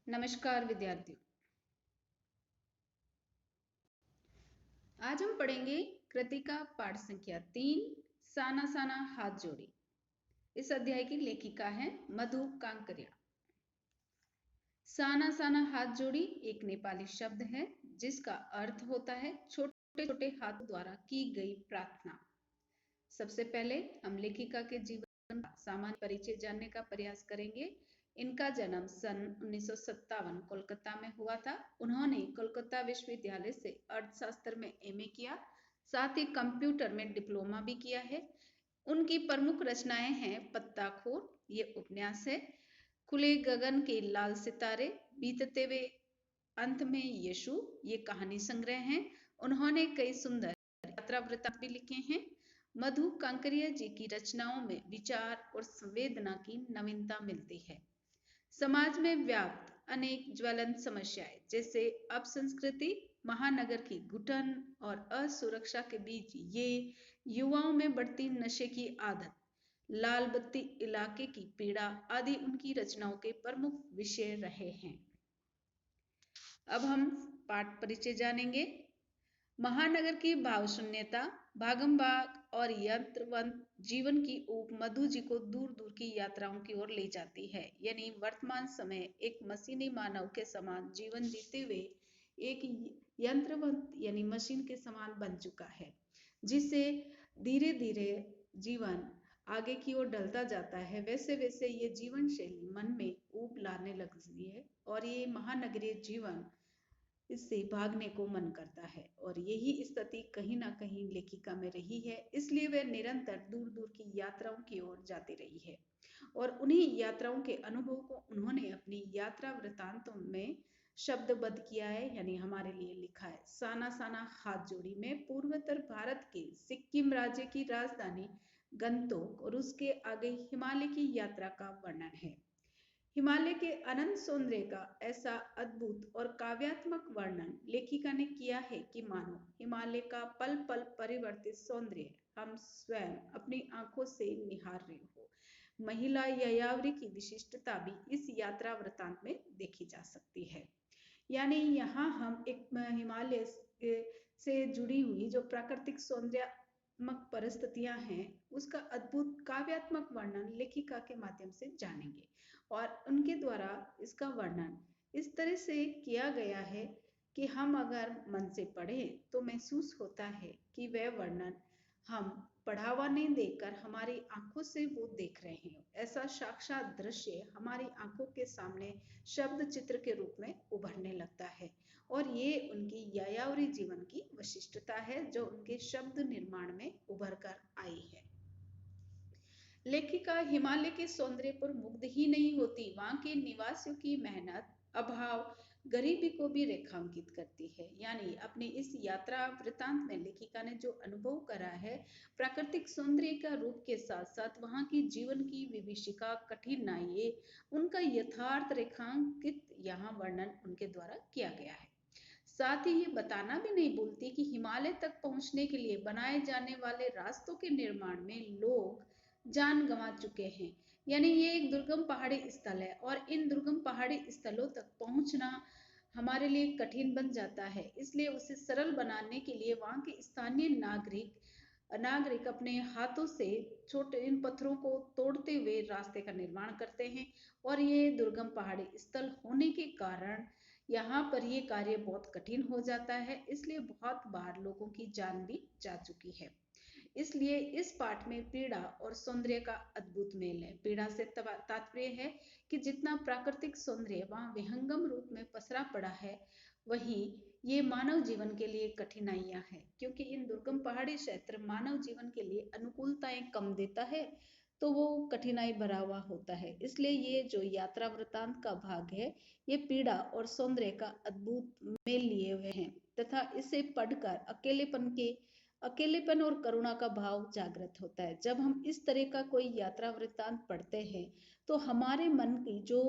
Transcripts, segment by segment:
नमस्कार विद्यार्थियों। आज हम पढ़ेंगे कृतिका पाठ संख्या 3 साना साना हाथ जोड़ी। इस अध्याय की लेखिका है मधु कांकरिया। साना साना हाथ जोड़ी एक नेपाली शब्द है जिसका अर्थ होता है छोटे छोटे हाथों द्वारा की गई प्रार्थना। सबसे पहले हम लेखिका के जीवन का सामान्य परिचय जानने का प्रयास करेंगे। इनका जन्म सन 1957 कोलकाता में हुआ था। उन्होंने कोलकाता विश्वविद्यालय से अर्थशास्त्र में एमए किया, साथ ही कंप्यूटर में डिप्लोमा भी किया है। उनकी प्रमुख रचनाएं हैं पत्ताखोर, ये उपन्यास है, खुले गगन के लाल सितारे, बीतते हुए अंत में यीशु, ये कहानी संग्रह हैं। उन्होंने कई सुंदर यात्रा वृत्तांत भी लिखे हैं। मधु कांकरिया जी की रचनाओं में विचार और संवेदना की नवीनता मिलती है। समाज में व्याप्त अनेक ज्वलंत समस्याएं जैसे अपसंस्कृति, महानगर की घुटन और असुरक्षा के बीच ये युवाओं में बढ़ती नशे की आदत, लाल बत्ती इलाके की पीड़ा आदि उनकी रचनाओं के प्रमुख विषय रहे हैं। अब हम पाठ परिचय जानेंगे। महानगर की भावशून्यता, भागम भाग और यंत्रवंत जीवन की ऊब मधु जी को दूर दूर की यात्राओं की ओर ले जाती है। यानी वर्तमान समय एक मशीनी मानव के समान जीवन जीते हुए एक यंत्रवंत यानी मशीन के समान बन चुका है, जिससे धीरे धीरे जीवन आगे की ओर ढलता जाता है। वैसे वैसे ये जीवन शैली मन में ऊब लाने लगती है और ये महानगरीय जीवन इससे भागने को मन करता है। और यही स्थिति कहीं ना कहीं लेखिका में रही है, इसलिए वह निरंतर दूर दूर की यात्राओं की ओर जाती रही है और उन्हीं यात्राओं के अनुभव को उन्होंने अपनी यात्रा वृत्तांतों में शब्दबद्ध किया है, यानी हमारे लिए लिखा है। साना साना हाथ जोड़ी में पूर्वोत्तर भारत के सिक्किम राज्य की राजधानी गंगटोक और उसके आगे हिमालय की यात्रा का वर्णन है। हिमालय के अनंत सौंदर्य का ऐसा अद्भुत और काव्यात्मक वर्णन लेखिका ने किया है कि मानो हिमालय का पल पल परिवर्तित सौंदर्य हम स्वयं अपनी आंखों से निहार रहे हो। महिला यायावरी की विशिष्टता भी इस यात्रा वृत्तांत में देखी जा सकती है। यानी यहाँ हम एक हिमालय से जुड़ी हुई जो प्राकृतिक सौंदर्यात्मक परिस्थितियां हैं, उसका अद्भुत काव्यात्मक वर्णन लेखिका के माध्यम से जानेंगे। और उनके द्वारा इसका वर्णन इस तरह से किया गया है कि हम अगर मन से पढ़ें तो महसूस होता है कि वह वर्णन हम बढ़ावा नहीं देकर हमारी आंखों से वो देख रहे हैं। ऐसा साक्षात दृश्य हमारी आंखों के सामने शब्द चित्र के रूप में उभरने लगता है। और ये उनकी यायावरी जीवन की विशिष्टता है जो उनके शब्द निर्माण में उभर कर आई है। लेखिका हिमालय के सौंदर्य पर मुग्ध ही नहीं होती, वहां के निवासियों की मेहनत, अभाव, गरीबी को भी रेखांकित करती है। यानी अपनी इस यात्रा वृतांत में लेखिका ने जो अनुभव करा है, प्राकृतिक सौंदर्य का रूप के साथ साथ वहां की जीवन की विभीषिका, कठिनाइयां, उनका यथार्थ रेखांकित यहाँ वर्णन उनके द्वारा किया गया है। साथ ही ये बताना भी नहीं भूलती कि हिमालय तक पहुंचने के लिए बनाए जाने वाले रास्तों के निर्माण में लोग जान गंवा चुके हैं। यानी ये एक दुर्गम पहाड़ी स्थल है और इन दुर्गम पहाड़ी स्थलों तक पहुंचना हमारे लिए कठिन बन जाता है। इसलिए उसे सरल बनाने के लिए वहां के स्थानीय नागरिक अपने हाथों से छोटे इन पत्थरों को तोड़ते हुए रास्ते का निर्माण करते हैं। और ये दुर्गम पहाड़ी स्थल होने के कारण यहाँ पर ये कार्य बहुत कठिन हो जाता है, इसलिए बहुत बार लोगों की जान भी जा चुकी है। इसलिए इस पाठ में पीड़ा और सौंदर्य का अद्भुत मेल है। पीड़ा से तात्पर्य है कि जितना प्राकृतिक सौंदर्य वहां विहंगम रूप में पसरा पड़ा है, वहीं ये मानव जीवन के लिए कठिनाइयां हैं, क्योंकि इन दुर्गम पहाड़ी क्षेत्र मानव जीवन के लिए अनुकूलताएं कम देता है, तो वो कठिनाई भरा हुआ होता है। इसलिए ये जो यात्रा वृतांत का भाग है, ये पीड़ा और सौंदर्य का अद्भुत मेल लिए हुए हैं तथा इसे पढ़कर अकेलेपन और करुणा का भाव जागृत होता है। जब हम इस तरह का कोई यात्रा वृत्तांत पढ़ते हैं तो हमारे मन की जो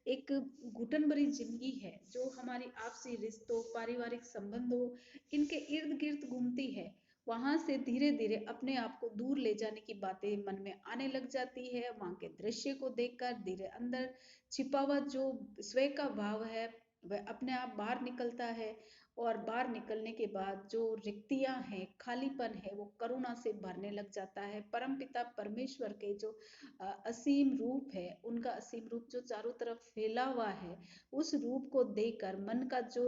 एक घुटन भरी जिंदगी है, जो हमारी आपसी रिश्तों, पारिवारिक संबंधों, इनके इर्द गिर्द घूमती है, वहां से धीरे धीरे अपने आप को दूर ले जाने की बातें मन में आने लग जाती है। वहां के दृश्य को देखकर धीरे अंदर छिपा हुआ जो स्वयं का भाव है वह अपने आप बाहर निकलता है। और बाहर निकलने के बाद जो रिक्तियां हैं, खालीपन है, वो करुणा से भरने लग जाता है। परमपिता परमेश्वर के जो असीम रूप है, उनका असीम रूप जो चारों तरफ फैला हुआ है, उस रूप को देखकर मन का जो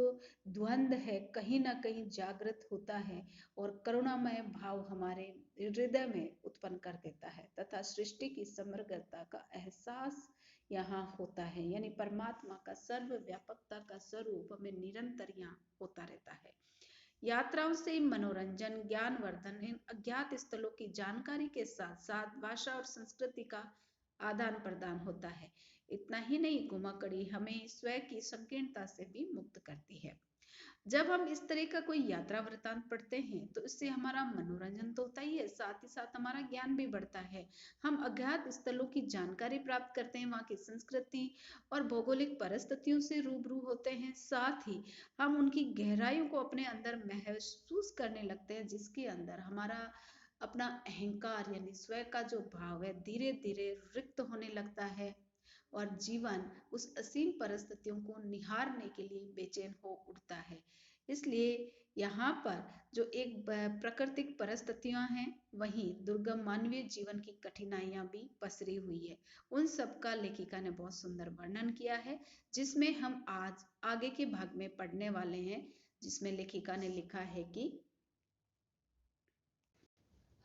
द्वंद है कहीं ना कहीं जागृत होता है और करुणामय भाव हमारे हृदय में उत्पन्न कर देता है तथा सृष्टि की समग्रता का एहसास यहाँ होता है। यानी परमात्मा का सर्वव्यापकता का स्वरूप हमें निरंतर यहाँ होता रहता है। यात्राओं से मनोरंजन, ज्ञानवर्धन, इन अज्ञात स्थलों की जानकारी के साथ साथ भाषा और संस्कृति का आदान प्रदान होता है। इतना ही नहीं, घुमाकड़ी हमें स्वयं की संकीर्णता से भी मुक्त करती है। जब हम इस तरह का कोई यात्रा वृतांत पढ़ते हैं तो इससे हमारा मनोरंजन तो होता ही है, साथ ही साथ हमारा ज्ञान भी बढ़ता है। हम अज्ञात स्थलों की जानकारी प्राप्त करते हैं, वहाँ की संस्कृति और भौगोलिक परिस्थितियों से रूबरू होते हैं। साथ ही हम उनकी गहराइयों को अपने अंदर महसूस करने लगते हैं, जिसके अंदर हमारा अपना अहंकार यानी स्वयं का जो भाव है धीरे धीरे रिक्त होने लगता है और जीवन उस असीम परिस्थितियों को निहारने के लिए बेचैन हो उठता है। इसलिए यहाँ पर जो एक प्राकृतिक परिस्थितियां हैं, वहीं दुर्गम मानवीय जीवन की कठिनाइयां भी पसरी हुई है। उन सब का लेखिका ने बहुत सुंदर वर्णन किया है, जिसमें हम आज आगे के भाग में पढ़ने वाले हैं, जिसमें लेखिका ने लिखा है कि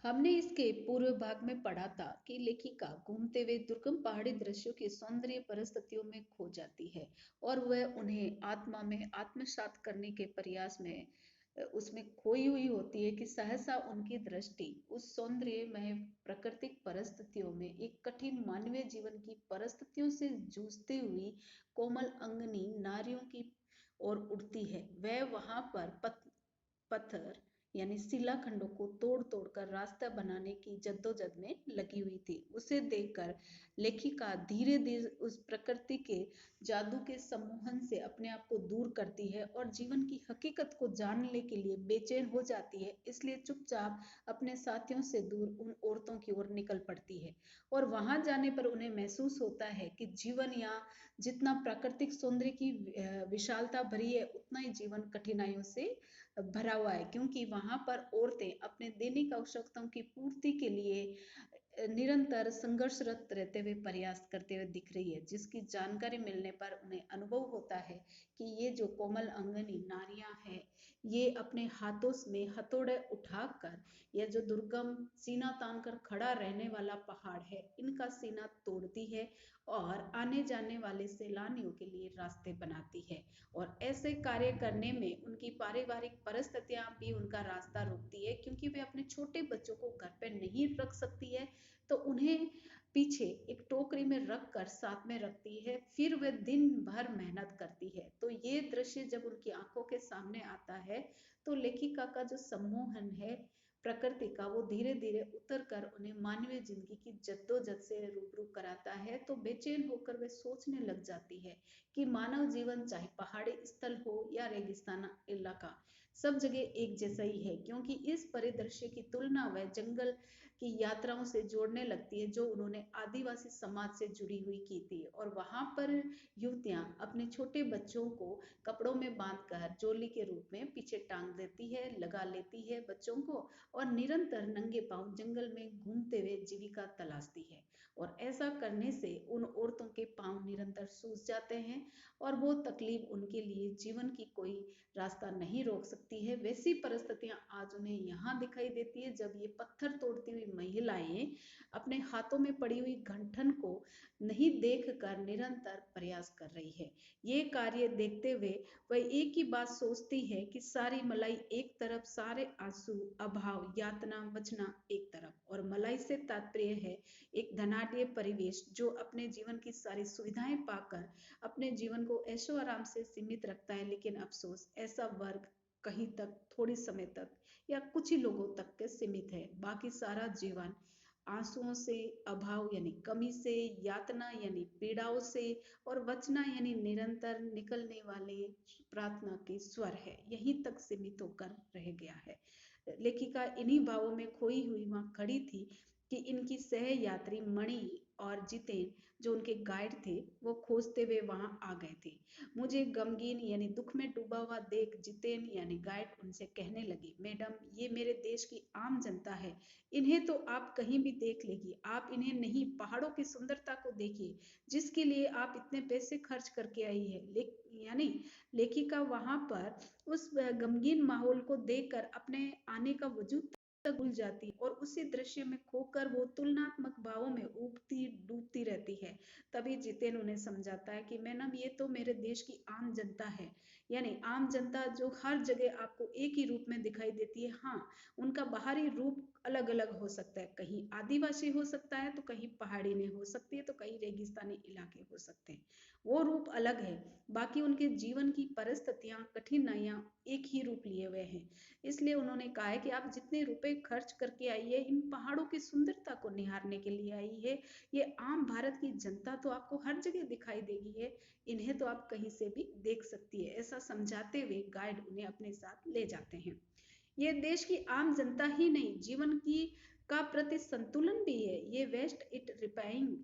हमने इसके पूर्व भाग में पढ़ा था कि लेखिका घूमते हुए दुर्गम पहाड़ी दृश्यों की सौंदर्य परिस्थितियों में खो जाती है और वह उन्हें आत्मा में आत्मसात करने के प्रयास में उसमें खोई हुई होती है कि सहसा उनकी दृष्टि उस सौंदर्यमय प्राकृतिक परिस्थितियों में एक कठिन मानवीय जीवन की परिस्थितियों से जूझती हुई कोमल अंगनी नारियों की ओर उड़ती है। वह वहां पर पत्थर यानी शिलाखंडों को तोड़ तोड़ कर रास्ता बनाने की जद्दोजहद में लगी हुई थी। उसे देखकर लेखिका धीरे धीरे उस प्रकृति के जादू के सम्मोहन से अपने आप को दूर करती है और जीवन की हकीकत को जानने के लिए बेचैन हो जाती है। इसलिए चुपचाप अपने साथियों से दूर उन औरतों की ओर निकल पड़ती है और वहां जाने पर उन्हें महसूस होता है कि जीवन यहाँ जितना प्राकृतिक सौंदर्य की विशालता भरी है, उतना ही जीवन कठिनाइयों से भरा हुआ है, क्योंकि वहां पर औरतें अपने दैनिक आवश्यकताओं की पूर्ति के लिए निरंतर संघर्षरत रहते हुए प्रयास करते हुए दिख रही है, जिसकी जानकारी मिलने पर उन्हें अनुभव होता है कि ये जो कोमल अंगनी नारियां हैं, ये अपने हाथों में हथौड़े उठाकर यह जो दुर्गम सीना तान कर खड़ा रहने वाला पहाड़ है, इनका सीना तोड़ती है और आने जाने वाले सैलानियों के लिए रास्ते बनाती है। और ऐसे कार्य करने में उनकी पारिवारिक परिस्थितियां भी उनका रास्ता रोकती है, क्योंकि वे अपने छोटे बच्चों को घर पे नहीं रख सकती है, तो उन्हें पीछे एक टोकरी में रख कर साथ में रखती है। फिर वह दिन भर मेहनत करती है। तो ये दृश्य जब उनकी आंखों के सामने आता है तो लेखिका का जो सम्मोहन है प्रकृति का, वो धीरे धीरे उतर कर उन्हें मानवीय जिंदगी की जद्दोजहद से रूबरू कराता है। तो बेचैन होकर वे सोचने लग जाती है कि मानव जीवन चाहे पहाड़ी स्थल हो या रेगिस्तान इलाका, सब जगह एक जैसा ही है, क्योंकि इस परिदृश्य की तुलना वह जंगल की यात्राओं से जोड़ने लगती है, जो उन्होंने आदिवासी समाज से जुड़ी हुई की थी। और वहां पर युवतियां अपने छोटे बच्चों को कपड़ों में बांधकर जोली के रूप में पीछे टांग देती है, लगा लेती है बच्चों को, और निरंतर नंगे पांव जंगल में घूमते हुए जीविका तलाशती है। और ऐसा करने से उन औरतों के पांव निरंतर सूज जाते हैं और वो तकलीफ उनके लिए जीवन की कोई रास्ता नहीं रोक सकती है। वैसी परिस्थितियां आज उन्हें यहाँ दिखाई देती है, जब ये पत्थर तोड़ती हुई महिलाएं अपने हाथों में पड़ी हुई गंठन को नहीं देखकर निरंतर प्रयास कर रही है। ये कार्य देखते हुए वह एक ही बात सोचती है कि सारी मलाई एक तरफ, सारे आंसू, अभाव, यातना, बचना एक तरफ। और मलाई से तात्पर्य है एक धनाढ्य परिवेश जो अपने जीवन की सारी सुविधाएं पाकर अपने जीवन को ऐशो आराम से सीमित रखता है, लेकिन अफसोस ऐसा वर्ग कहीं तक, थोड़ी समय तक या कुछ ही लोगों तक के सीमित है। बाकी सारा जीवन आंसुओं से, अभाव यानी कमी से, यातना यानी पीड़ाओं से और वचना यानी निरंतर निकलने वाले प्रार्थना के स्वर है, यहीं तक सीमित होकर रह गया है। लेखिका इन्हीं भावों में खोई हुई वहां खड़ी थी कि इनकी सह यात्री मणि और जितेन जो उनके गाइड थे वो खोजते हुए वहां आ गए थे। मुझे गमगीन यानी दुख में डूबा हुआ देख जितेन यानी गाइड उनसे कहने लगी, मैडम ये मेरे देश की आम जनता है, इन्हें तो आप कहीं भी देख लेगी, आप इन्हें नहीं पहाड़ों की सुंदरता को देखिए जिसके लिए आप इतने पैसे खर्च करके आई है। यानी लेखिका वहां पर उस गमगीन माहौल को देखकर अपने आने का वजूद तक भूल जाती और उसी दृश्य में खोकर वो तुलनात्मक भावों में उबती डूबती रहती है। तभी जितेन उन्हें समझाता है कि मैडम ये तो मेरे देश की आम जनता है, यानी आम जनता जो हर जगह आपको एक ही रूप में दिखाई देती है। हाँ, उनका बाहरी रूप अलग अलग हो सकता है, कहीं आदिवासी हो सकता है तो कहीं पहाड़ी में हो सकती है तो कहीं रेगिस्तानी इलाके हो सकते हैं, वो रूप अलग है। बाकी उनके जीवन की परिस्थितियां कठिनाइयां एक ही रूप लिए हुए हैं। इसलिए उन्होंने कहा है कि आप जितने रुपए खर्च करके आई है इन पहाड़ों की सुंदरता को निहारने के लिए आई है, ये आम भारत की जनता तो आपको हर जगह दिखाई देगी है, इन्हें तो आप कहीं से भी देख सकती है। ऐसा समझाते हुए गाइड उन्हें अपने साथ ले जाते हैं। ये देश की आम जनता ही नहीं, जीवन की का प्रति संतुलन भी है। ये वेस्ट इट रिपाइंग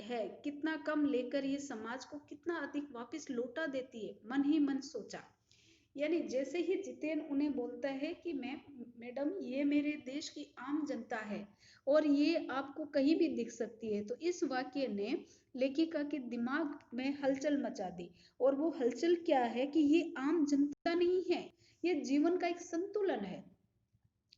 है, कितना कम लेकर ये समाज को कितना अधिक वापस लौटा देती है, मन ही मन सोचा। यानी जैसे ही जितेन उन्हें बोलता है कि मैडम ये मेरे देश की आम जनता है और ये आपको कहीं भी दिख सकती है, तो इस वाक्य ने लेखिका के दिमाग में हलचल मचा दी। और वो हलचल क्या है कि ये आम जनता नहीं है, ये जीवन का एक संतुलन है।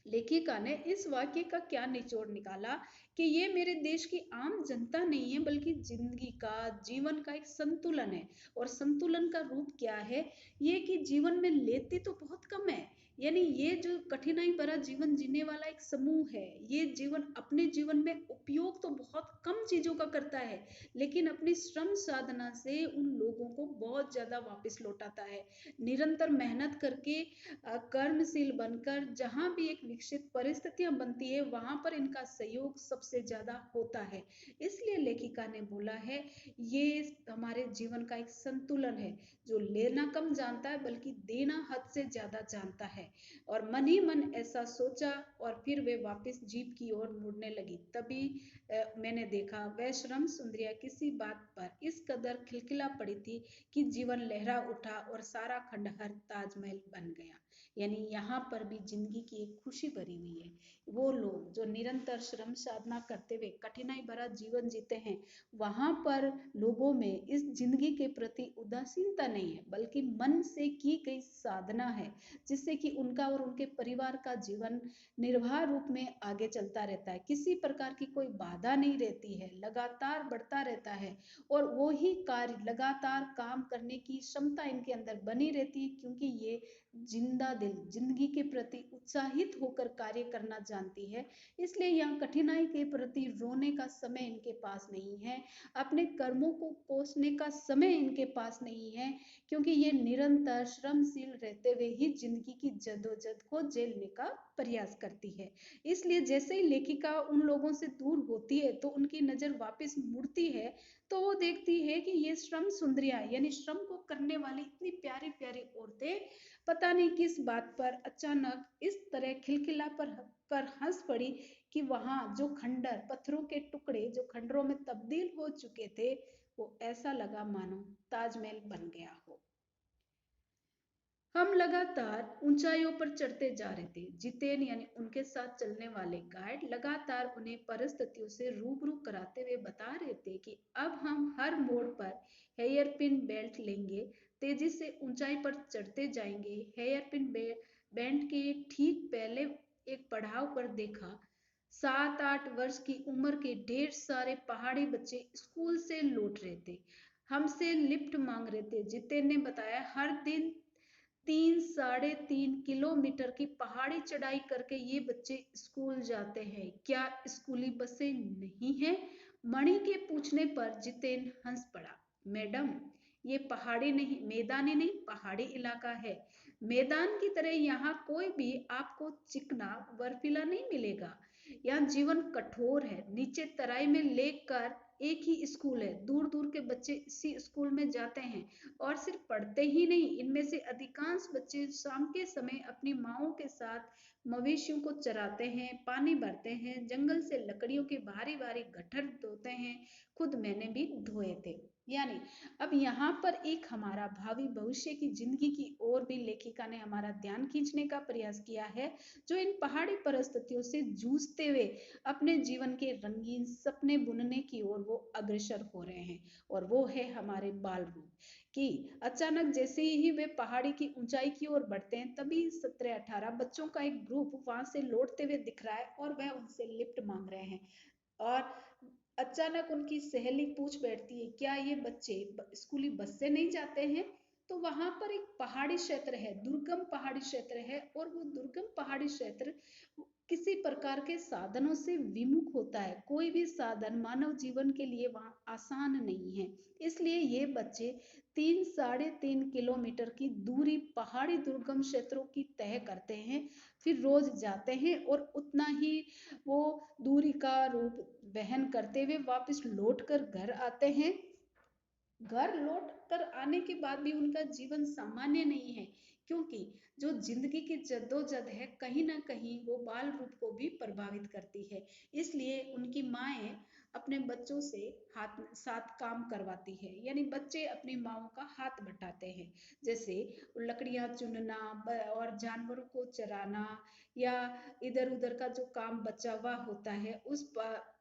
लेखिका ने इस वाक्य का क्या निचोड़ निकाला कि ये मेरे देश की आम जनता नहीं है बल्कि जिंदगी का जीवन का एक संतुलन है। और संतुलन का रूप क्या है, ये कि जीवन में लेते तो बहुत कम है, यानी ये जो कठिनाई भरा जीवन जीने वाला एक समूह है, ये जीवन अपने जीवन में उपयोग तो बहुत कम चीजों का करता है लेकिन अपनी श्रम साधना से उन लोगों को बहुत ज्यादा वापस लौटाता है। निरंतर मेहनत करके कर्मशील बनकर जहां भी एक विकसित परिस्थितियां बनती है वहां पर इनका सहयोग सबसे ज्यादा होता है। इसलिए लेखिका ने बोला है ये हमारे जीवन का एक संतुलन है, जो लेना कम जानता है बल्कि देना हद से ज्यादा जानता है। और मन ही मन ऐसा सोचा और फिर वे वापस जीप की ओर मुड़ने लगी। तभी मैंने देखा वह श्रम सुंदरिया किसी बात पर इस कदर खिलखिला पड़ी थी कि जीवन लहरा उठा और सारा खंडहर ताजमहल बन गया। यानी यहाँ पर भी जिंदगी की एक खुशी भरी हुई है। वो लोग जो निरंतर श्रम साधना करते हुए कठिनाई भरा जीवन जीते हैं, वहां पर लोगों में इस जिंदगी के प्रति उदासीनता नहीं है बल्कि मन से की गई साधना है, जिससे कि उनका और उनके परिवार का जीवन निर्वाह रूप में आगे चलता रहता है। किसी प्रकार की कोई बाधा नहीं रहती है, लगातार बढ़ता रहता है और वो ही कार्य लगातार काम करने की क्षमता इनके अंदर बनी रहती है क्योंकि ये जिंदा दिल जिंदगी के प्रति उत्साहित होकर कार्य करना जानती है। इसलिए यहाँ कठिनाई के प्रति रोने का समय इनके पास नहीं है, अपने कर्मों को कोसने का समय इनके पास नहीं है, क्योंकि ये निरंतर श्रमशील रहते हुए ही जिंदगी की जद्दोजहद को झेलने का प्रयास करती है। इसलिए जैसे ही लेखिका उन लोगों से दूर होती है तो उनकी नजर वापस मुड़ती है, तो वो देखती है कि ये श्रम सुंदरियां यानी श्रम को करने वाली इतनी प्यारी प्यारी औरतें पता नहीं किस बात पर अचानक इस तरह खिलखिला कर हंस पड़ी कि वहां जो खंडर पत्थरों के टुकड़े जो खंडरों में तब्दील हो चुके थे, वो ऐसा लगा मानो ताजमहल बन गया हो। हम लगातार ऊंचाइयों पर चढ़ते जा रहे थे। जितेन यानी उनके साथ चलने वाले गाइड लगातार उन्हें परिस्थितियों से रूबरू कराते हुए बता रहे थे कि अब हम हर मोड़ पर हेयरपिन बेल्ट लेंगे, तेजी से ऊंचाई पर चढ़ते जाएंगे। हेयरपिन बेल्ट के ठीक पहले एक पड़ाव पर देखा 7-8 वर्ष की उम्र के ढेर सारे पहाड़ी बच्चे स्कूल से लौट रहे थे, हमसे लिफ्ट मांग रहे थे। जितेन ने बताया हर दिन 3-3.5 किलोमीटर की पहाड़ी चढ़ाई करके ये बच्चे स्कूल जाते हैं, क्या स्कूली बसें नहीं हैं? मणि के पूछने पर जितेन हंस पड़ा, मैडम ये पहाड़ी नहीं मैदानी नहीं पहाड़ी इलाका है, मैदान की तरह यहाँ कोई भी आपको चिकना बर्फीला नहीं मिलेगा, यहाँ जीवन कठोर है, नीचे तराई में लेकर एक ही स्कूल है, दूर दूर के बच्चे इसी स्कूल में जाते हैं और सिर्फ पढ़ते ही नहीं, इनमें से अधिकांश बच्चे शाम के समय अपनी माओ के साथ मवेशियों को चराते हैं, पानी भरते हैं, जंगल से लकड़ियों के भारी भारी गट्ठर धोते हैं। खुद मैंने भी धोए थे। यानी अब यहाँ पर एक हमारा भावी भविष्य की जिंदगी की ओर भी लेखिका ने हमारा ध्यान खींचने का प्रयास किया है, जो इन पहाड़ी परिस्थितियों से जूझते हुए अपने जीवन के रंगीन सपने बुनने की ओर वो अग्रसर हो रहे हैं। और वो है हमारे बाल रूप कि अचानक जैसे ही वे पहाड़ी की ऊंचाई की ओर बढ़ते हैं, तभी 17-18 बच्चों का एक ग्रुप वहां से लौटते हुए दिख रहा है और वह उनसे लिफ्ट मांग रहे हैं। और अचानक उनकी सहेली पूछ बैठती है, क्या ये बच्चे स्कूली बस से नहीं जाते हैं? तो वहां पर एक पहाड़ी क्षेत्र है, दुर्गम पहाड़ी क्षेत्र है, और वो दुर्गम पहाड़ी क्षेत्र किसी प्रकार के साधनों से विमुख होता है। कोई भी साधन मानव जीवन के लिए वहां आसान नहीं है। इसलिए ये बच्चे 3-3.5 किलोमीटर की दूरी पहाड़ी दुर्गम क्षेत्रों की तय करते हैं, फिर रोज जाते हैं और उतना ही वो दूरी का रूप वहन करते हुए वापस लौट कर घर आते हैं। घर लौट कर आने के बाद भी उनका जीवन सामान्य नहीं है, क्योंकि जो जिंदगी की जद्दोजहद है कहीं ना कहीं वो बाल रूप को भी प्रभावित करती है। इसलिए उनकी माएं अपने बच्चों से हाथ साथ काम करवाती है, यानी बच्चे अपनी माओ का हाथ बटाते हैं, जैसे लकड़ियां चुनना और जानवरों को चराना, या इधर उधर का जो काम बचा हुआ होता है उस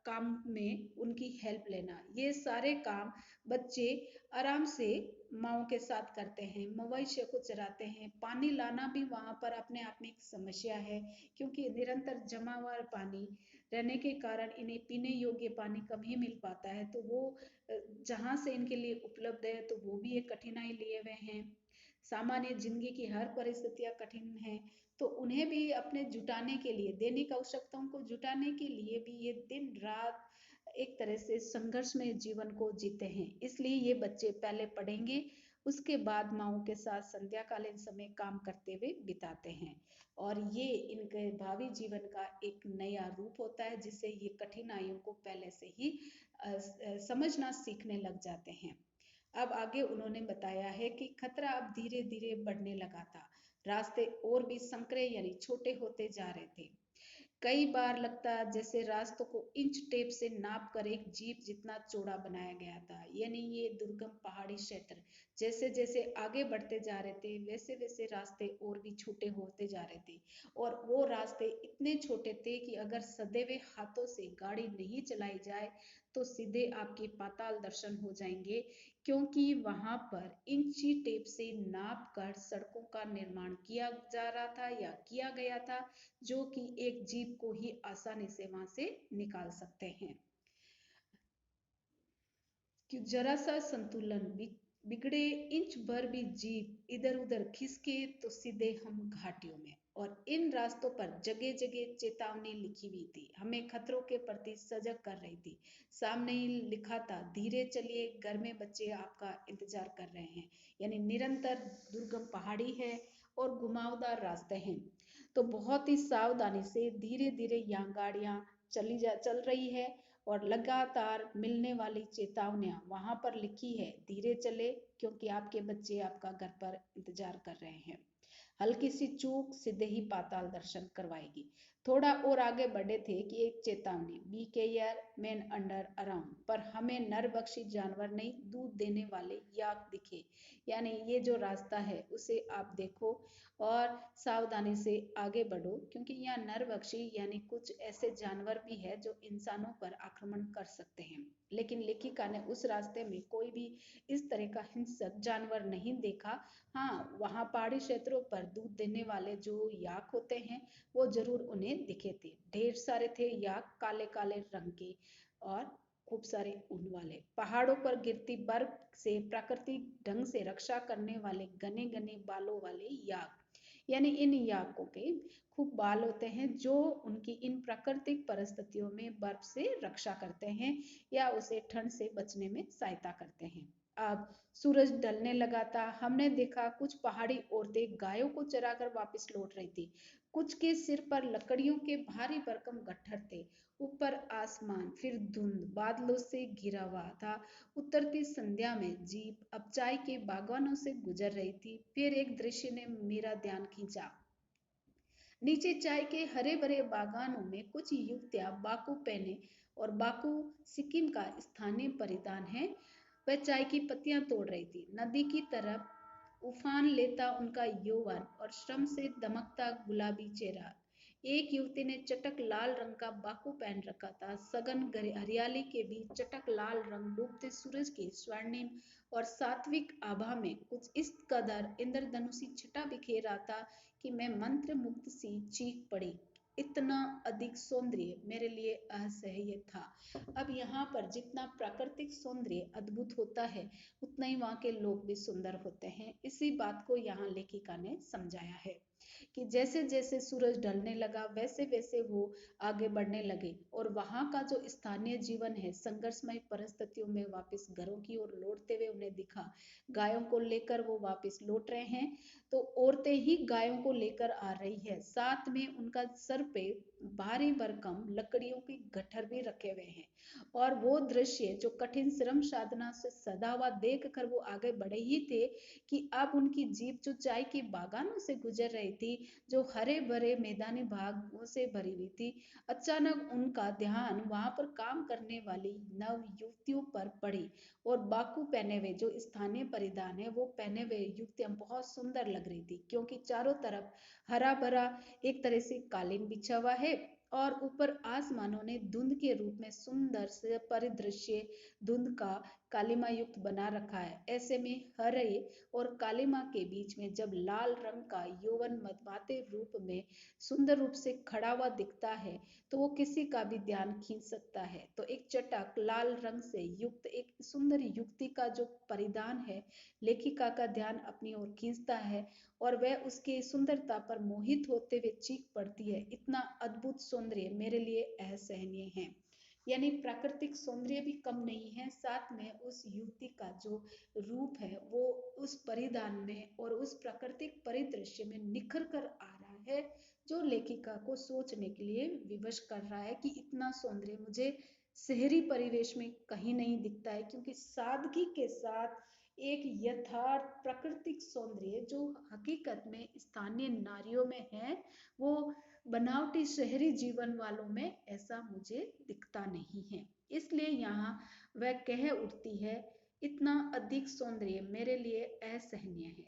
काम में उनकी हेल्प लेना। ये सारे काम बच्चे आराम से माओ के साथ करते हैं, मवेशियों को चराते हैं। पानी लाना भी वहां पर अपने आप में एक समस्या है, क्योंकि निरंतर जमा हुआ पानी रहने के कारण इन्हें पीने योग्य पानी कम ही मिल पाता है। तो वो जहां से इनके लिए उपलब्ध है तो वो भी एक कठिनाई लिए हुए हैं। सामान्य जिंदगी की हर परिस्थितियां कठिन है, तो उन्हें भी अपने जुटाने के लिए, दैनिक आवश्यकताओं को जुटाने के लिए भी ये दिन रात एक तरह से संघर्ष में जीवन को जीते हैं। इसलिए ये बच्चे पहले पढ़ेंगे, उसके बाद माओ के साथ संध्याकालीन समय काम करते हुए बिताते हैं, और ये इनके भावी जीवन का एक नया रूप होता है, जिससे ये कठिनाइयों को पहले से ही समझना सीखने लग जाते हैं। अब आगे उन्होंने बताया है कि खतरा अब धीरे धीरे बढ़ने लगा था, रास्ते और भी संकरे यानी छोटे होते जा रहे थे। कई बार लगता जैसे रास्तों को इंच टेप से नाप कर एक जीप जितना चौड़ा बनाया गया था। यानी ये दुर्गम पहाड़ी क्षेत्र जैसे जैसे आगे बढ़ते जा रहे थे, वैसे वैसे रास्ते और भी छोटे होते जा रहे थे, और वो रास्ते इतने छोटे थे कि अगर सदे हुए हाथों से गाड़ी नहीं चलाई जाए तो सीधे आपके पाताल दर्शन हो जाएंगे, क्योंकि वहां पर इंची टेप से नाप कर सड़कों का निर्माण किया जा रहा था या किया गया था, जो कि एक जीप को ही आसानी से वहां से निकाल सकते हैं। कि जरा सा संतुलन बिगड़े, इंच भर भी जीप इधर उधर खिसके तो सीधे हम घाटियों में। और इन रास्तों पर जगह जगह चेतावनी लिखी हुई थी, हमें खतरों के प्रति सजग कर रही थी। सामने ही लिखा था, धीरे चलिए, घर में बच्चे आपका इंतजार कर रहे हैं। यानी निरंतर दुर्गम पहाड़ी है और घुमावदार रास्ते हैं, तो बहुत ही सावधानी से धीरे धीरे यहाँ गाड़ियां चल रही है, और लगातार मिलने वाली चेतावनियां वहां पर लिखी है, धीरे चले क्योंकि आपके बच्चे आपका घर पर इंतजार कर रहे हैं। हल्की सी चूक सीधे ही पाताल दर्शन करवाएगी। थोड़ा और आगे बढ़े थे कि एक चेतावनी, beware man under around, पर हमें नरभक्षी जानवर नहीं, दूध देने वाले याक दिखे। यानी ये जो रास्ता है उसे आप देखो और सावधानी से आगे बढ़ो, क्योंकि यहाँ नरभक्षी यानी कुछ ऐसे जानवर भी है जो इंसानों पर आक्रमण कर सकते हैं। लेकिन लेखिका ने उस रास्ते में कोई भी इस तरह का हिंसक जानवर नहीं देखा। हाँ, वहाँ पहाड़ी क्षेत्रों पर दूध देने वाले जो याक होते हैं वो जरूर उन्हें दिखे थे। ढेर सारे थे याक, काले काले रंग के और खूब सारे ऊन वाले। पहाड़ों पर गिरती बर्फ से प्राकृतिक ढंग से रक्षा करने वाले घने घने बालों वाले याक। यानी इन याकों के खूब बाल होते हैं जो उनकी इन प्राकृतिक परिस्थितियों में बर्फ से रक्षा करते हैं या उसे ठंड से बचने में सहायता करते हैं। अब सूरज ढलने लगा था। हमने देखा कुछ पहाड़ी औरतें गायों को चराकर वापस लौट रही थी। कुछ के सिर पर लकड़ियों के भारी भरकम गट्ठर थे। ऊपर आसमान फिर धुंध बादलों से घिरा हुआ था। उतरती संध्या में जीप अब चाय के बागानों से गुजर रही थी। फिर एक दृश्य ने मेरा ध्यान खींचा। नीचे चाय के हरे भरे बागानों में कुछ युवतियां बाकू पहने, और बाकू सिक्किम का स्थानीय परिधान है, वह चाय की पत्तियां तोड़ रही थी। नदी की तरफ उफान लेता उनका यौवन और श्रम से दमकता गुलाबी चेहरा। एक युवती ने चटक लाल रंग का बाकू पहन रखा था। सघन हरियाली के बीच चटक लाल रंग डूबते सूरज की स्वर्णिम और सात्विक आभा में कुछ इस कदर इंद्रधनुषी छटा बिखेर रहा था कि मैं मंत्र मुग्ध सी चीख पड़ी। इतना अधिक सौंदर्य मेरे लिए असह्य था। अब यहाँ पर जितना प्राकृतिक सौंदर्य अद्भुत होता है, उतना ही वहाँ के लोग भी सुंदर होते हैं। इसी बात को यहाँ लेखिका ने समझाया है कि जैसे जैसे सूरज ढलने लगा वैसे वैसे वो आगे बढ़ने लगे, और वहां का जो स्थानीय जीवन है संघर्षमय परिस्थितियों में वापस घरों की ओर लौटते हुए उन्हें दिखा। गायों को लेकर वो वापस लौट रहे हैं, तो औरतें ही गायों को लेकर आ रही है। साथ में उनका सर पे भारी भरकम लकड़ियों के गट्ठर भी रखे हुए हैं। और वो दृश्य जो कठिन श्रम साधना से सदा हुआ देख कर वो आगे बढ़े ही थे, कि अब उनकी जीप जो चाय के बागानों से गुजर रही थी, जो हरे भरे मैदानी भागों से भरी हुई थी, अचानक उनका ध्यान वहां पर काम करने वाली नव युवतियों पर पड़ी। और बाकू पहने हुए जो स्थानीय परिधान है वो पहने हुए युवतियां बहुत सुंदर लग रही थी, क्योंकि चारों तरफ हरा भरा एक तरह से कालीन बिछा हुआ है, और ऊपर आसमानों ने धुंध के रूप में सुंदर से परिदृश्य धुंध का कालिमा युक्त बना रखा है। ऐसे में हरे और कालिमा के बीच में जब लाल रंग का यौवन मदमाते रूप में सुंदर रूप से खड़ा हुआ दिखता है, तो वो किसी का भी ध्यान खींच सकता है। तो एक चटक लाल रंग से युक्त एक सुंदर युवती का जो परिधान है, लेखिका का ध्यान अपनी ओर खींचता है, और वह उसकी सुंदरता पर मोहित होते हुए चीख पड़ती है, इतना अद्भुत सौंदर्य मेरे लिए असहनीय है। यानी प्राकृतिक सौंदर्य भी कम नहीं है, साथ में उस युवती का जो रूप है वो उस परिधान में और उस प्राकृतिक परिदृश्य में निखर कर आ रहा है, जो लेखिका को सोचने के लिए विवश कर रहा है कि इतना सौंदर्य मुझे शहरी परिवेश में कहीं नहीं दिखता है। क्योंकि सादगी के साथ एक यथार्थ प्राकृतिक सौंदर्य जो हकीकत में स्थानीय नारियों में है, वो बनावटी शहरी जीवन वालों में ऐसा मुझे दिखता नहीं है। इसलिए यहाँ वह कह उठती है, इतना अधिक सौंदर्य मेरे लिए असहनीय है।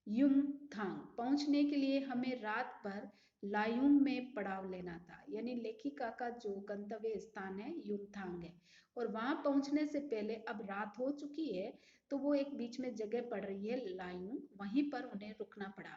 युमथांग पहुंचने के लिए हमें रात भर लायुंग में पड़ाव लेना था। यानी लेखिका का जो गंतव्य स्थान है युमथांग है, और वहां पहुंचने से पहले अब रात हो चुकी है, तो वो एक बीच में जगह पड़ रही है लायुंग, वहीं पर उन्हें रुकना पड़ा।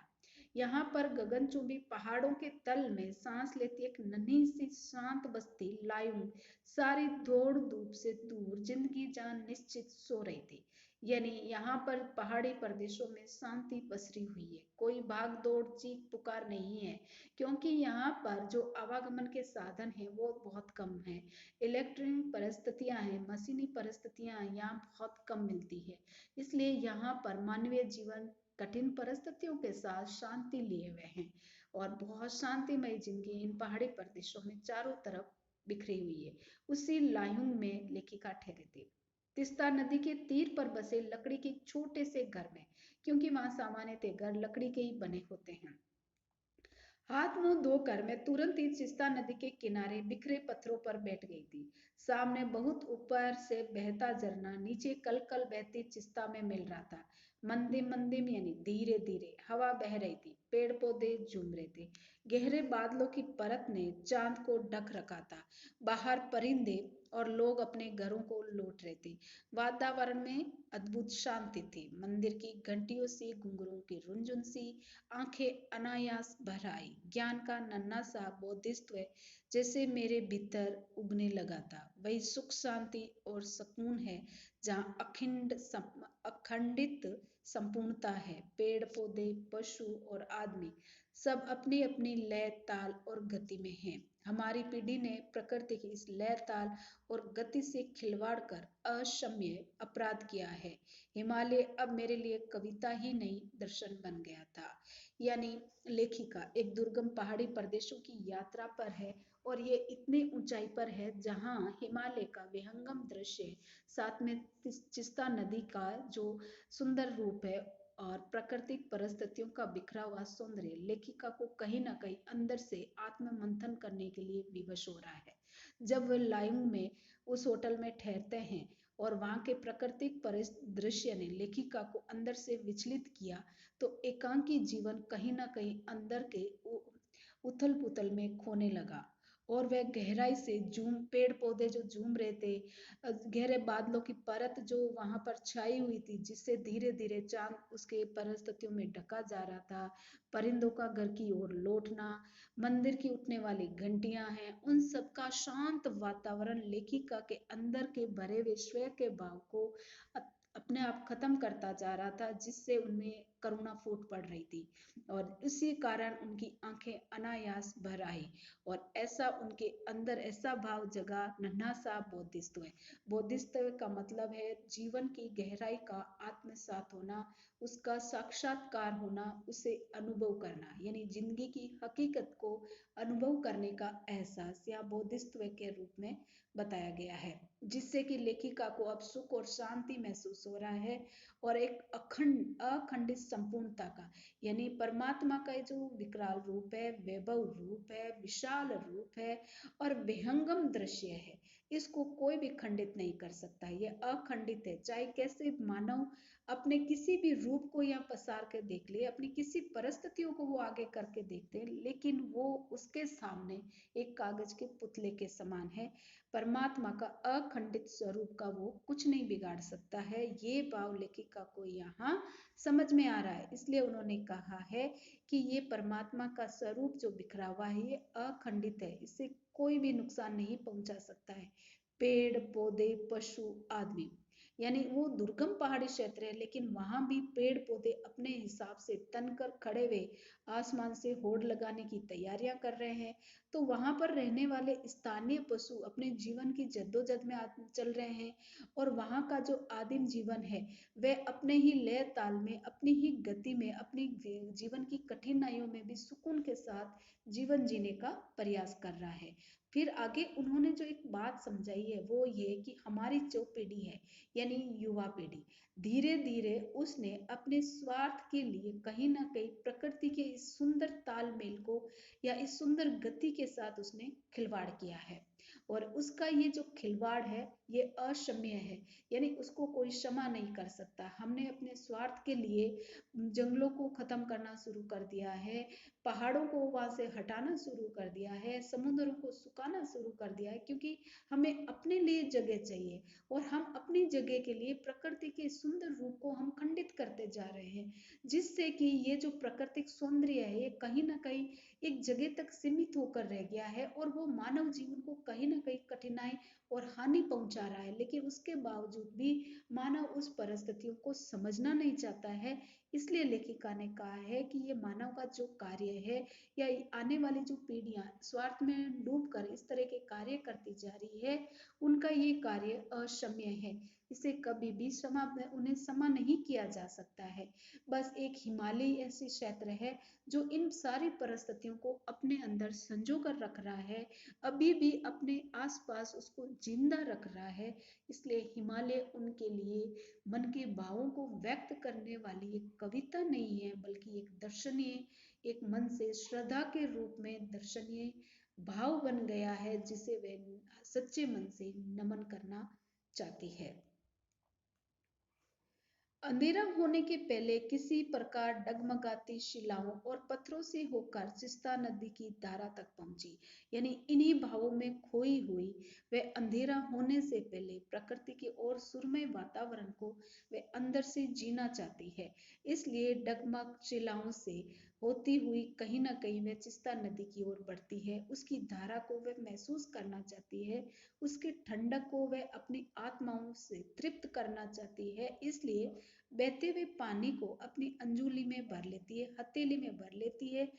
यहाँ पर गगनचुंबी पहाड़ों के तल में सांस लेती एक नन्ही सी शांत बस्ती लायुंग सारी दौड़ धूप से दूर जिंदगी जान निश्चित सो रही थी। यानी यहाँ पर पहाड़ी प्रदेशों में शांति पसरी हुई है, कोई भाग दौड़ चीख पुकार नहीं है, क्योंकि यहाँ पर जो आवागमन के साधन हैं वो बहुत कम है। इलेक्ट्रॉनिक परिस्थितियां हैं, मशीनी परिस्थितियां यहाँ बहुत कम मिलती है। इसलिए यहाँ पर मानवीय जीवन कठिन परिस्थितियों के साथ शांति लिए हुए हैं, और बहुत शांतिमय जिंदगी इन पहाड़ी प्रदेशों में चारों तरफ बिखरी हुई है। उसी लायुंग में लेखिका ठहरे थे, तिस्ता नदी के तीर पर बसे लकड़ी के छोटे से घर में, क्योंकि वहां सामान्यतः घर लकड़ी के ही बने होते हैं। हाथ मुंह धोकर मैं तुरंत ही तिस्ता नदी के किनारे बिखरे पत्थरों पर बैठ गई थी। सामने बहुत ऊपर से बहता झरना नीचे कल कल बहती चिस्ता में मिल रहा था। मंदिम मंदिम यानी धीरे धीरे हवा बह रही थी, पेड़ पौधे झूम रहे थे, गहरे बादलों की परत ने चांद को ढक रखा था। बाहर परिंदे और लोग अपने घरों को लौट रहे थे। वातावरण में अद्भुत शांति थी। मंदिर की घंटियों से घुंघरूओं की रुंझुन सी आंखें अनायास भर आई। ज्ञान का नन्हा सा बोधिसत्व जैसे मेरे भीतर उगने लगा था। वही सुख शांति और सुकून है जहाँ अखंडित संपूर्णता है। पेड़ पौधे, पशु और आदमी सब अपनी अपनी लय, ताल और गति में हैं। हमारी पीढ़ी ने प्रकृति की इस लय, ताल और गति से खिलवाड़ कर अक्षम्य अपराध किया है। हिमालय अब मेरे लिए कविता ही नहीं, दर्शन बन गया था। यानी लेखिका एक दुर्गम पहाड़ी प्रदेशों की यात्रा पर है और ये इतनी ऊंचाई पर है जहाँ हिमालय का विहंगम दृश्य, साथ में चिस्ता नदी का जो सुंदर रूप है और प्राकृतिक परिस्थितियों का बिखरा हुआ सौंदर्य लेखिका को कहीं ना कहीं अंदर से आत्म मंथन करने के लिए विवश हो रहा है। जब वे लायुंग में उस होटल में ठहरते हैं और वहां के प्राकृतिक दृश्य ने लेखिका को अंदर से विचलित किया, तो एकांकी जीवन कहीं ना कहीं अंदर के उथल पुथल में खोने लगा और वह गहराई से पेड़ पौधे जो झूम रहे थे, गहरे बादलों की परत जो वहां पर छाई हुई थी, जिससे धीरे धीरे चांद उसके परिस्थितियों में ढका जा रहा था, परिंदों का घर की ओर लौटना, मंदिर की उठने वाली घंटियां हैं, उन सबका शांत वातावरण लेखिका के अंदर के भरे हुए स्वयं के भाव को अपने आप खत्म करता जा रहा था, जिससे उनमें करुणा फूट पड़ रही थी और इसी कारण उनकी आंखें अनायास भर आई और ऐसा उनके अंदर ऐसा भाव जगा, नन्हा सा बोधिसत्व है। बोधिसत्व का मतलब है जीवन की गहराई का आत्मसात होना, उसका साक्षात्कार होना, उसे अनुभव करना, यानी जिंदगी की हकीकत को अनुभव करने का एहसास या बोधिसत्व के रूप में बताया गया है, जिससे कि लेखिका को अब सुख और शांति महसूस हो रहा है और एक अखंडित संपूर्णता का, यानी परमात्मा का जो विकराल रूप है, वैभव रूप है, विशाल रूप है और विहंगम दृश्य है, इसको कोई भी खंडित नहीं कर सकता। ये अखंडित है, चाहे कैसे मानव अपने किसी भी रूप को या पसार के देख ले, अपनी किसी परिस्थितियों को वो आगे करके देखते हैं, लेकिन वो उसके सामने एक कागज के पुतले के समान है। परमात्मा का अखंडित स्वरूप का वो कुछ नहीं बिगाड़ सकता है। ये भाव लेखिका को यहाँ समझ में आ रहा है, इसलिए उन्होंने कहा है कि ये परमात्मा का स्वरूप जो बिखरा हुआ है, ये अखंडित है, इसे कोई भी नुकसान नहीं पहुंचा सकता है। पेड़ पौधे, पशु, आदमी, यानी वो दुर्गम पहाड़ी क्षेत्र है, लेकिन वहां भी पेड़ पौधे अपने हिसाब से तनकर खड़े हुए आसमान से होड़ लगाने की तैयारियां कर रहे हैं, तो वहां पर रहने वाले स्थानीय पशु अपने जीवन की जद्दोजहद में चल रहे हैं और वहां का जो आदिम जीवन है, वह अपने ही लय ताल में, अपनी ही गति में, अपनी जीवन की कठिनाइयों में भी सुकून के साथ जीवन जीने का प्रयास कर रहा है। फिर आगे उन्होंने जो एक बात समझाई है वो ये कि हमारी जो पीढ़ी है, यानी युवा पीढ़ी, धीरे धीरे उसने अपने स्वार्थ के लिए कहीं ना कहीं प्रकृति के इस सुंदर तालमेल को या इस सुंदर गति के साथ उसने खिलवाड़ किया है और उसका ये जो खिलवाड़ है ये अक्षम्य है, यानी उसको कोई क्षमा नहीं कर सकता। हमने अपने स्वार्थ के लिए जंगलों को खत्म करना शुरू कर दिया है, पहाड़ों को वहां से हटाना शुरू कर दिया है, समुद्रों को सुखाना शुरू कर दिया है, क्योंकि हमें अपने लिए जगह चाहिए और हम अपनी जगह के लिए प्रकृति के सुंदर रूप को हम खंडित करते जा रहे हैं, जिससे कि ये जो प्राकृतिक सौंदर्य है ये कहीं ना कहीं एक जगह तक सीमित होकर रह गया है और वो मानव जीवन को कहीं ना कहीं कठिनाई और हानि पहुंचा रहा है। लेकिन उसके बावजूद भी मानव उस परिस्थितियों को समझना नहीं चाहता है, इसलिए लेखिका ने कहा है कि ये मानव का जो कार्य है या आने वाली जो पीढ़ियां स्वार्थ में डूब कर इस तरह के कार्य करती जा रही है, उनका ये कार्य अक्षम्य है, इसे कभी भी उन्हें क्षमा नहीं किया जा सकता है। बस एक हिमालय ऐसी क्षेत्र है जो इन सारी परिस्थितियों को अपने अंदर संजो कर रख रहा है, अभी भी अपने आसपास उसको जिंदा रख रहा है, इसलिए हिमालय उनके लिए मन के भावों को व्यक्त करने वाली एक कविता नहीं है, बल्कि एक दर्शनीय, एक मन से श्रद्धा के रूप में दर्शनीय भाव बन गया है, जिसे वे सच्चे मन से नमन करना चाहती है। अंधेरा होने के पहले किसी प्रकार डगमगाती शिलाओं और पत्थरों से होकर सिस्ता नदी की धारा तक पहुंची। यानी इन्हीं भावों में खोई हुई वह अंधेरा होने से पहले प्रकृति के और सुरमय वातावरण को वह अंदर से जीना चाहती है। इसलिए डगमग शिलाओं से होती हुई कहीं ना कहीं वह चिस्ता नदी की ओर बढ़ती है। उसकी धारा को वह महसूस करना चाहती है, उसके ठंडक को वह अपनी आत्माओं से तृप्त करना चाहती है। इसलिए बहते हुए पानी को अपनी अंजुली में भर लेती है, हथेली में भर लेती है।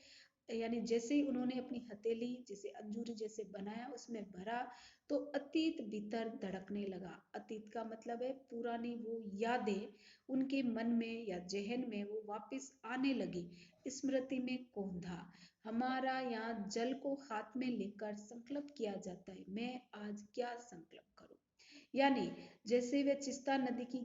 यानी जैसे ही उन्होंने अपनी हथेली जिसे अंजूरी जैसे बनाया उसमें भरा, तो अतीत भीतर धड़कने लगा। अतीत का मतलब है पुरानी वो यादें उनके मन में या जहन में वो वापस आने लगी। स्मृति में कौंधा। हमारा यहाँ जल को हाथ में लेकर संकल्प किया जाता है, मैं आज क्या संकल्प करूं। यानी जैसे वे चिस्ता नदी की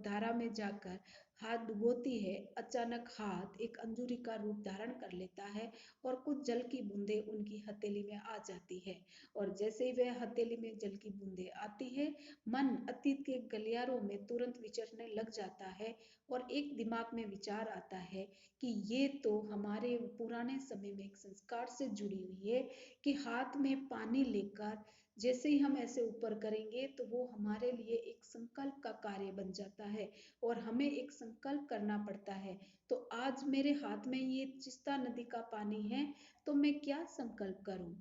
धारा में जाकर हाथ डुबोती है, अचानक हाथ एक अंजूरी का रूप धारण कर लेता है और कुछ जल की बूंदें उनकी हथेली में आ जाती है। और जैसे ही वह हथेली में जल की बूंदें आती है, मन अतीत के गलियारों में तुरंत विचरने लग जाता है और एक दिमाग में विचार आता है कि ये तो हमारे पुराने समय में एक संस्कार से जुड़ी हुई है कि हाथ में पानी लेकर जैसे ही हम ऐसे ऊपर करेंगे तो वो हमारे लिए एक संकल्प का कार्य बन जाता है और हमें एक संकल्प करना पड़ता है। तो आज मेरे हाथ में ये चिस्ता नदी का पानी है, तो मैं क्या संकल्प करूं।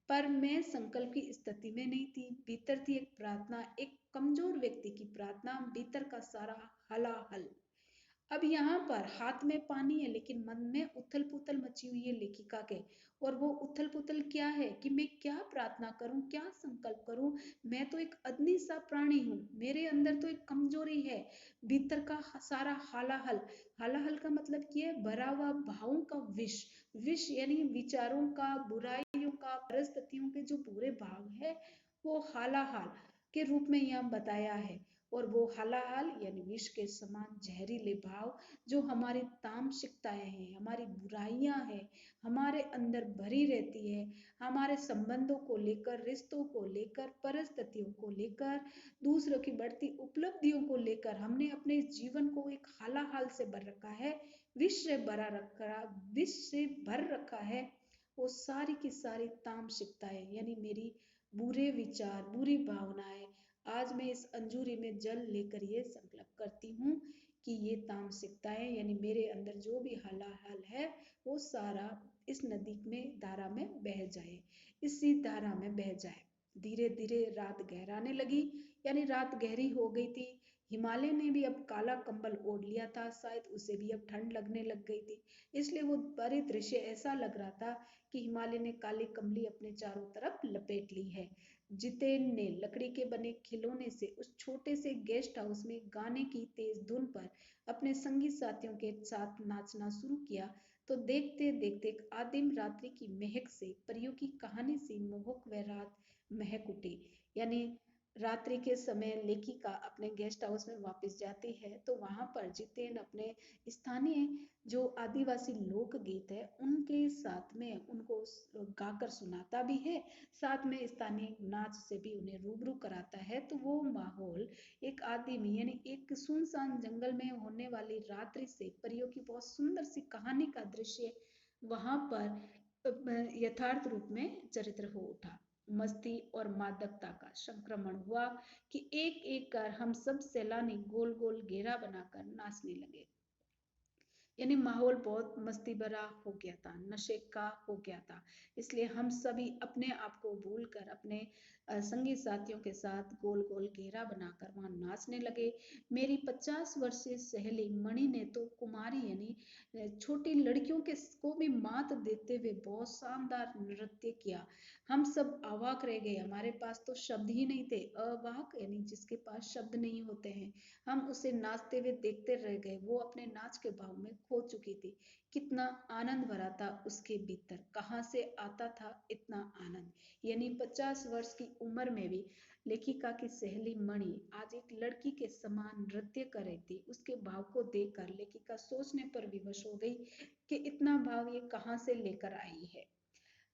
पर मैं संकल्प की स्थिति में नहीं थी, भीतर थी एक प्रार्थना, एक कमजोर व्यक्ति की प्रार्थना, भीतर का सारा हलाहल। अब यहाँ पर हाथ में पानी है लेकिन मन में उथल पुथल मची हुई है लेखिका के। और वो उथल पुथल क्या है कि मैं क्या प्रार्थना करूं, क्या संकल्प करूं। मैं तो एक अदनी सा प्राणी हूँ, मेरे अंदर तो एक कमजोरी है। भीतर का सारा हालाहल, हालाहल का मतलब क्या है, भरा हुआ भावों का विष। विष यानी विचारों का, बुराइयों का, परिस्थितियों के जो बुरे भाव है, वो हालाहाल के रूप में यहाँ बताया है। और वो हलाहल यानी विष के समान जहरीले भाव जो हमारी तामसिकताएं हैं, हमारी बुराइयां हैं, हमारे अंदर भरी रहती है। हमारे संबंधों को लेकर, रिश्तों को लेकर, परिस्थितियों को लेकर, दूसरों की बढ़ती उपलब्धियों को लेकर हमने अपने जीवन को एक हालाहाल से भर रखा है, विष से भरा रखा, विष से भर रखा है। वो सारी की सारी तामसिकताएं यानी मेरी बुरे विचार, बुरी भावनाएं, आज मैं इस अंजूरी में जल लेकर ये संकल्प करती हूँ कि ये तामसिकताएं यानी मेरे अंदर जो भी हलाहल है वो सारा इस नदी में, धारा में बह जाए, इसी धारा में बह जाए। धीरे धीरे रात गहराने लगी, यानी रात गहरी हो गई थी। हिमालय ने भी अब काला कंबल ओढ़ लिया था, शायद उसे भी अब ठंड लगने लग गई थी। इसलिए वो परिदृश्य ऐसा लग रहा था कि हिमालय ने काली कंबली अपने चारों तरफ लपेट ली है। जितेन ने लकड़ी के बने खिलौने से उस छोटे से गेस्ट हाउस में गाने की तेज धुन पर अपने संगी साथियों के साथ नाचना शुरू किया। तो देखते देखते एक आदिम रात्रि की महक से, परियों की कहानी से मोहक वह रात महक उठी। यानी रात्रि के समय लेखिका अपने गेस्ट हाउस में वापस जाती है तो वहां पर जितेन अपने स्थानीय जो आदिवासी लोकगीत है उनके साथ में उनको गाकर सुनाता भी है, साथ में स्थानीय नाच से भी उन्हें रूबरू कराता है। तो वो माहौल एक आदिमी यानी एक सुनसान जंगल में होने वाली रात्रि से परियों की बहुत सुंदर सी कहानी का दृश्य वहां पर यथार्थ रूप में चरित्र हो उठा। मस्ती और मादकता का संक्रमण हुआ कि एक एक कर हम सब सैलानी गोल गोल घेरा बनाकर नाचने लगे। यानी माहौल बहुत मस्ती भरा हो गया था, नशे का हो गया था। इसलिए हम सभी अपने आप को भूलकर अपने संगी साथियों के साथ गोल गोल घेरा बनाकर वहां नाचने लगे। मेरी 50 वर्षीय सहेली मणि ने तो कुमारी यानी छोटी लड़कियों के को भी मात देते हुए बहुत शानदार नृत्य किया। हम सब अवाक रह गए, हमारे पास तो शब्द ही नहीं थे। अवाक यानी जिसके पास शब्द नहीं होते हैं। हम उसे नाचते हुए देखते रह गए, वो अपने नाच के भाव में खो चुकी थी। कितना आनंद भरा था उसके भीतर, कहाँ से आता था इतना आनंद। यानी 50 वर्ष की उम्र में भी लेखिका की सहेली मणि आज एक लड़की के समान नृत्य कर रही थी। उसके भाव को देखकर लेखिका सोचने पर विवश हो गई कि इतना भाव ये कहाँ से लेकर आई है।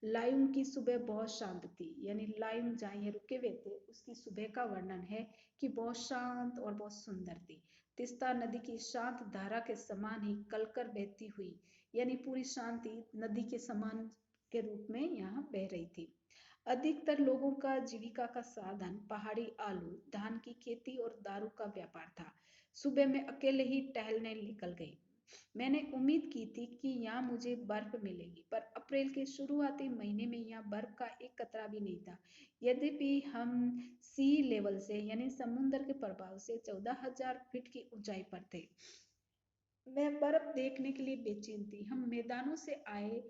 लायुंग की सुबह बहुत शांत थी। यानी लायुंग जहाँ ये रुके हुए थे उसकी सुबह का वर्णन है कि बहुत शांत और बहुत सुंदर थी। तिस्ता नदी की शांत धारा के समान ही कलकर बहती हुई, यानी पूरी शांति नदी के समान के रूप में यहाँ बह रही थी। अधिकतर लोगों का जीविका का साधन पहाड़ी आलू, धान की खेती और दारू का व्यापार था। सुबह में अकेले ही टहलने निकल गई। मैंने उम्मीद की थी कि यहाँ मुझे बर्फ मिलेगी, पर अप्रैल के शुरुआती महीने में यहाँ बर्फ का एक कतरा भी नहीं था। यद्यपि हम सी लेवल से यानी समुद्र के प्रभाव से 14,000 फीट की ऊंचाई पर थे। मैं बर्फ देखने के लिए बेचैन थी। हम मैदानों से आए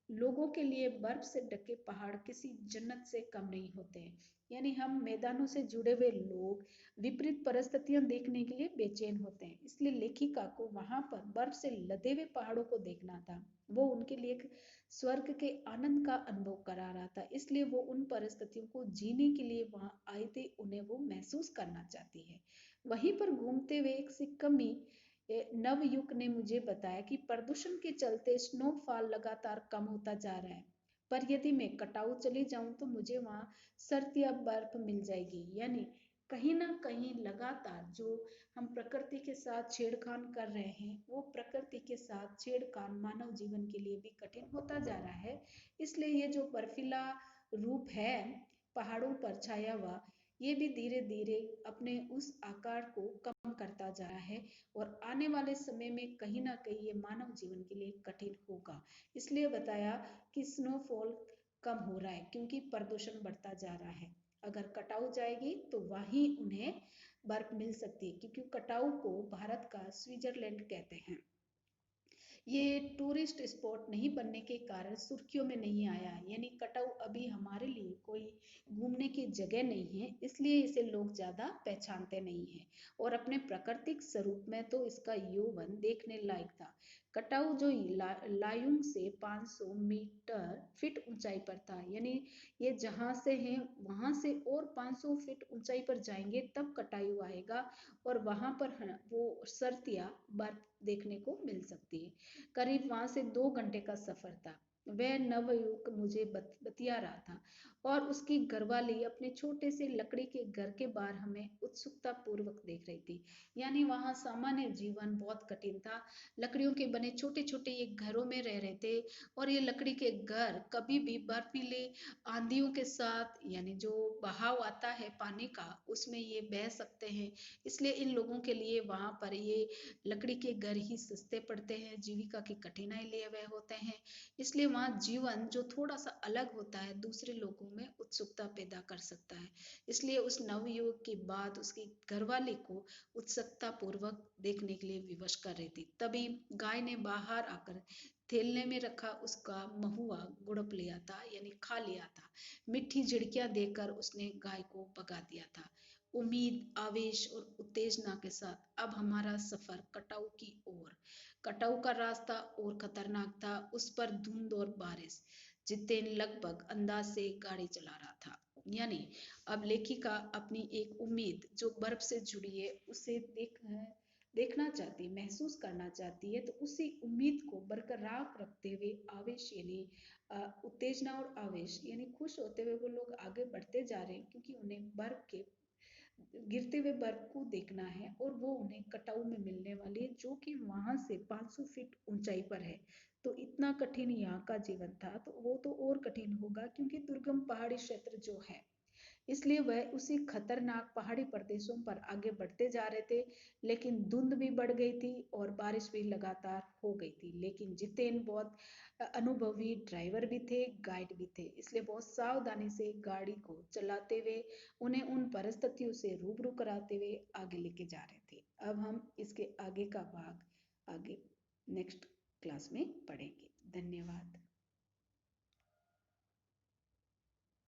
लोगों के लिए बर्फ से ढके पहाड़ किसी जन्नत से कम नहीं होते हैं। यानी हम मैदानों से जुड़े हुए लोग विपरीत परिस्थितियां देखने के लिए बेचैन होते हैं। इसलिए लेखिका को वहां पर बर्फ से लदे हुए पहाड़ों को देखना था। वो उनके लिए एक स्वर्ग के आनंद का अनुभव करा रहा था। इसलिए वो उन परिस्थितियों को जीने के लिए वहां आए थे, उन्हें वो महसूस करना चाहती है। वहीं पर घूमते हुए एक सिक्किमी नवयुवक ने मुझे बताया कि प्रदूषण के चलते स्नोफॉल लगातार कम होता जा रहा है, पर यदि मैं कटाऊ चली जाऊं तो मुझे वहां सर्द या बर्फ मिल जाएगी। यानी कहीं ना कहीं लगातार जो हम प्रकृति के साथ छेड़खान कर रहे हैं, वो प्रकृति के साथ छेड़खान मानव जीवन के लिए भी कठिन होता जा रहा है। इसलिए ये जो बर्फीला रूप है पहाड़ों पर छाया हुआ, ये भी धीरे धीरे अपने उस आकार को कम करता जा रहा है और आने वाले समय में कहीं ना कहीं ये मानव जीवन के लिए कठिन होगा। इसलिए बताया कि स्नोफॉल कम हो रहा है क्योंकि प्रदूषण बढ़ता जा रहा है। अगर कटाऊ जाएगी तो वहीं उन्हें बर्फ मिल सकती है, क्योंकि कटाऊ को भारत का स्विट्जरलैंड कहते हैं। ये टूरिस्ट स्पॉट नहीं बनने के कारण सुर्खियों में नहीं आया, यानी कटाऊ अभी हमारे लिए कोई घूमने की जगह नहीं है, इसलिए इसे लोग ज्यादा पहचानते नहीं हैं। और अपने प्राकृतिक स्वरूप में तो इसका यौवन देखने लायक था। कटाऊ जो लायुंग से 500 मीटर फीट ऊंचाई पर था, यानी ये जहां से है वहां से और 500 फीट ऊंचाई पर जाएंगे तब कटाऊ आएगा और वहां पर वो सर्दियां बर्फ देखने को मिल सकती है। करीब वहां से 2 घंटे का सफर था। वह नवयुवक मुझे बतिया रहा था और उसकी घरवाली अपने छोटे से लकड़ी के घर के बाहर हमें उत्सुकता पूर्वक देख रही थी। यानी वहां सामान्य जीवन बहुत कठिन था। लकड़ियों के बने छोटे छोटे ये घरों में रह रहे थे और ये लकड़ी के घर कभी भी बर्फीले आंधियों के साथ, यानी जो बहाव आता है पानी का, उसमें ये बह सकते हैं। इसलिए इन लोगों के लिए वहां पर ये लकड़ी के घर ही सस्ते पड़ते हैं, जीविका की कठिनाई लिए हुए होते हैं। इसलिए वहाँ जीवन जो थोड़ा सा अलग होता है दूसरे लोगों में उत्सुकता पैदा कर सकता है। इसलिए उस नवयुवक की बात उसकी घरवाली को उत्सुकता पूर्वक देखने के लिए विवश कर रही थी। तभी गाय ने बाहर आकर थैले में रखा उसका महुआ गुड़प लिया था, यानी खा लिया था। मिट्टी झिड़कियां देकर उसने गाय को भगा दिया था। उम्मीद, आवेश और उत्तेजना के साथ अब हमारा सफर कटाऊ की ओर। कटाऊ का रास्ता और खतरनाक था, उस पर धुंध और बारिश। जितेन लगभग अंदाज से गाड़ी चला रहा था। यानी अब लेखिका अपनी एक उम्मीद जो बर्फ से जुड़ी है उसे देखना चाहती, महसूस करना चाहती है, तो उसी उम्मीद को बरकरार रखते हुए आवेश यानी उत्तेजना और आवेश यानी खुश होते हुए वो लोग आगे बढ़ते जा रहे हैं, क्योंकि उन्हें बर्फ के गिरते हुए बर्फ को देखना है और वो उन्हें कटाऊ में मिलने वाली है, जो कि वहां से 500 फीट ऊंचाई पर है। तो इतना कठिन यहाँ का जीवन था, तो वो तो और कठिन होगा क्योंकि दुर्गम पहाड़ी क्षेत्र जो है, इसलिए वह उसी खतरनाक पहाड़ी प्रदेशों पर आगे बढ़ते जा रहे थे। लेकिन धुंध भी बढ़ गई थी और बारिश भी लगातार हो गई थी। लेकिन जितेन बहुत अनुभवी ड्राइवर भी थे, गाइड भी थे, इसलिए बहुत सावधानी से गाड़ी को चलाते हुए उन्हें उन परिस्थितियों से रूबरू कराते हुए आगे लेके जा रहे थे। अब हम इसके आगे का भाग आगे नेक्स्ट क्लास में पढ़ेंगे। धन्यवाद।